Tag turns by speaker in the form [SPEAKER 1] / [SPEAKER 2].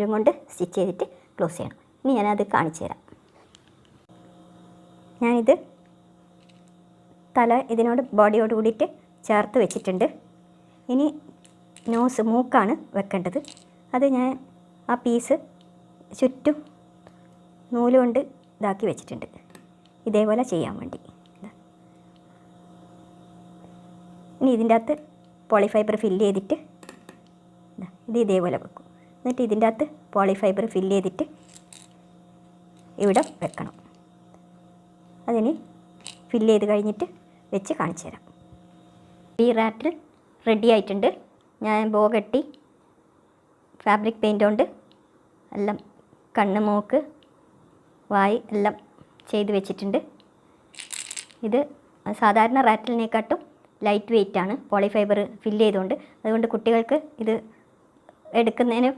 [SPEAKER 1] നൂലും കൊണ്ട് സ്റ്റിച്ച് ചെയ്തിട്ട് ക്ലോസ് ചെയ്യണം. ഇനി ഞാനത് കാണിച്ചു തരാം. ഞാനിത് തല ഇതിനോട് ബോഡിയോട് കൂടിയിട്ട് ചേർത്ത് വെച്ചിട്ടുണ്ട്. ഇനി മൂക്കാണ് വെക്കേണ്ടത്. അത് ഞാൻ ആ പീസ് ചുറ്റും നൂല് കൊണ്ട് ഇതാക്കി വെച്ചിട്ടുണ്ട്, ഇതേപോലെ ചെയ്യാൻ വേണ്ടി. ഇനി ഇതിൻ്റെ അകത്ത് പോളിഫൈബർ ഫില്ല് ചെയ്തിട്ട് ഇത് ഇതേപോലെ വെക്കും. എന്നിട്ട് ഇതിൻ്റെ അകത്ത് പോളിഫൈബർ ഫില്ല് ചെയ്തിട്ട് ഇവിടെ വെക്കണം. അതിന് ഫില്ല് ചെയ്ത് കഴിഞ്ഞിട്ട് വെച്ച് കാണിച്ചു തരാം. ഈ റാറ്റിൽ റെഡി ആയിട്ടുണ്ട്. ഞാൻ ബോ കെട്ടി ഫാബ്രിക് പെയിൻ്റ് കൊണ്ട് എല്ലാം കണ്ണ്, മൂക്ക്, വായ് എല്ലാം ചെയ്ത് വെച്ചിട്ടുണ്ട്. ഇത് സാധാരണ റാറ്റിലിനെക്കാട്ടും ലൈറ്റ് വെയ്റ്റ് ആണ്, പോളിഫൈബർ ഫില്ല് ചെയ്തുകൊണ്ട്. അതുകൊണ്ട് കുട്ടികൾക്ക് ഇത് എടുക്കുന്നതിന്